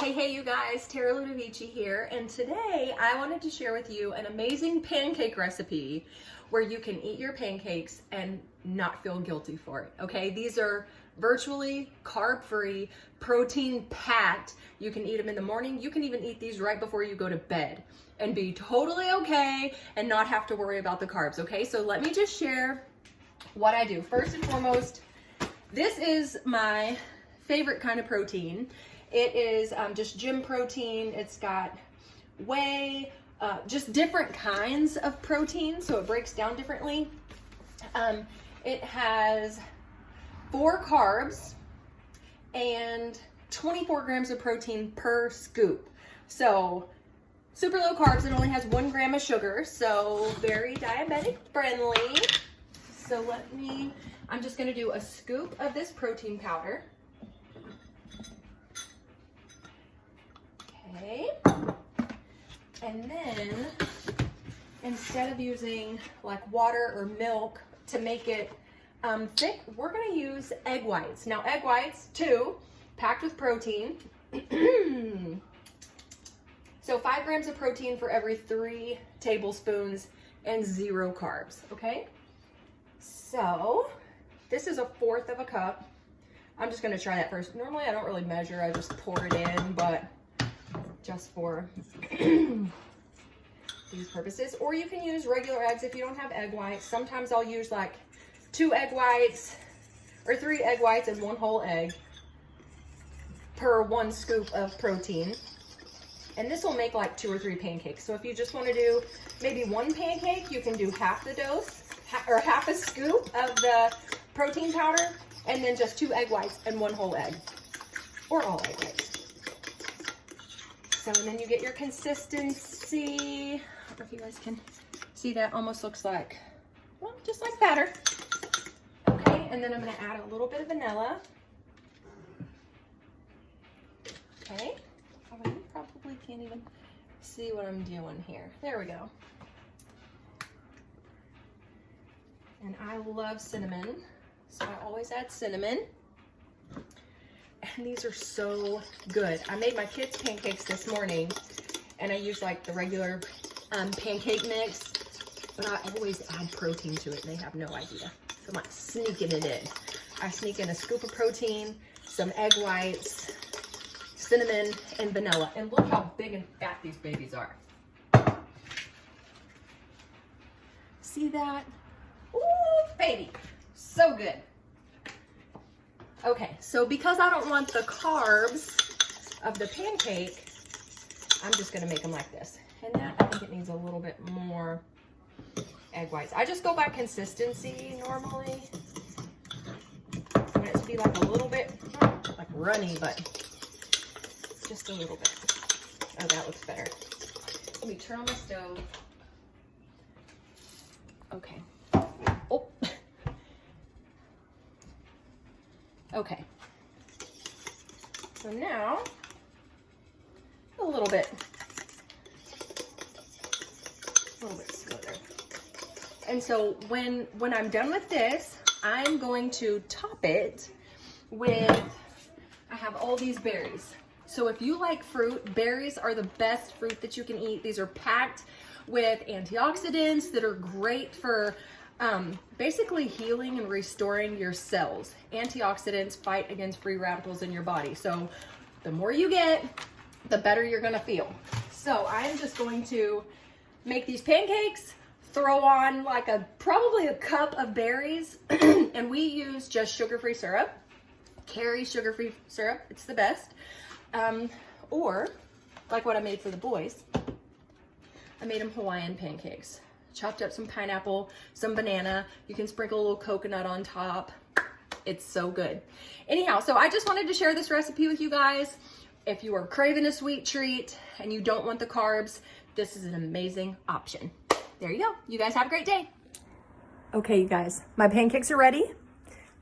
Hey you guys, Tara Ludovici here, and today I wanted to share with you an amazing pancake recipe where you can eat your pancakes and not feel guilty for it, okay? These are virtually carb-free, protein-packed. You can eat them in the morning. You can even eat these right before you go to bed and be totally okay and not have to worry about the carbs, okay? So let me just share what I do. First and foremost, this is my favorite kind of protein. It is just Jym protein. It's got whey, just different kinds of protein, so it breaks down differently. It has 4 carbs and 24 grams of protein per scoop. So super low carbs. It only has 1 gram of sugar, so very diabetic friendly. So I'm just gonna do a scoop of this protein powder. Okay, and then instead of using like water or milk to make it thick, we're gonna use egg whites. Now egg whites too, packed with protein. So 5 grams of protein for every 3 tablespoons and 0 carbs, okay? So this is 1/4 of a cup. I'm just gonna try that first. Normally I don't really measure, I just pour it in, but just for these purposes. Or you can use regular eggs if you don't have egg whites. Sometimes I'll use like 2 egg whites or 3 egg whites and 1 whole egg per 1 scoop of protein. And this will make like 2 or 3 pancakes. So if you just want to do maybe 1 pancake, you can do half the dose or half a scoop of the protein powder and then just 2 egg whites and 1 whole egg or all egg whites. So, and then you get your consistency. I don't know if you guys can see that. Almost looks like, well, just like batter. Okay, and then I'm gonna add a little bit of vanilla. Okay, oh, you probably can't even see what I'm doing here. There we go. And I love cinnamon, so I always add cinnamon. And these are so good. I made my kids pancakes this morning and I used like the regular pancake mix, but I always add protein to it and they have no idea. So I'm like sneaking it in. I sneak in a scoop of protein, some egg whites, cinnamon, and vanilla. And look how big and fat these babies are. See that? Ooh, baby, so good. Okay, so because I don't want the carbs of the pancake, I'm just gonna make them like this. And that, I think it needs a little bit more egg whites. I just go by consistency normally. I want it to be like a little bit, not like runny, but just a little bit. Oh, that looks better. Let me turn on my stove. Okay. Oh. Okay, so now a little bit smoother. And so when I'm done with this, I'm going to top it with, I have all these berries. So if you like fruit, berries are the best fruit that you can eat. These are packed with antioxidants that are great for basically healing and restoring your cells. Antioxidants fight against free radicals in your body. So the more you get, the better you're gonna feel. So I'm just going to make these pancakes, throw on like probably a cup of berries, and we use just sugar-free syrup. Carry sugar-free syrup, it's the best. Or like what I made for the boys, I made them Hawaiian pancakes. Chopped up some pineapple, some banana. You can sprinkle a little coconut on top. It's so good. Anyhow, so I just wanted to share this recipe with you guys. If you are craving a sweet treat and you don't want the carbs, this is an amazing option. There you go. You guys have a great day. Okay, you guys, my pancakes are ready.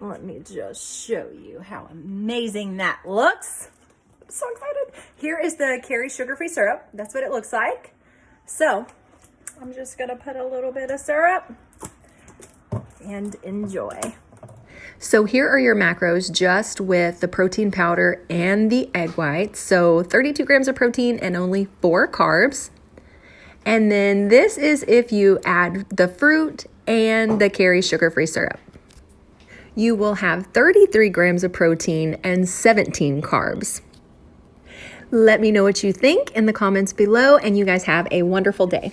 Let me just show you how amazing that looks. I'm so excited. Here is the Carry sugar-free syrup. That's what it looks like. So I'm just gonna put a little bit of syrup and enjoy. So here are your macros just with the protein powder and the egg whites. So 32 grams of protein and only 4 carbs. And then this is if you add the fruit and the Carrie sugar-free syrup. You will have 33 grams of protein and 17 carbs. Let me know what you think in the comments below, and you guys have a wonderful day.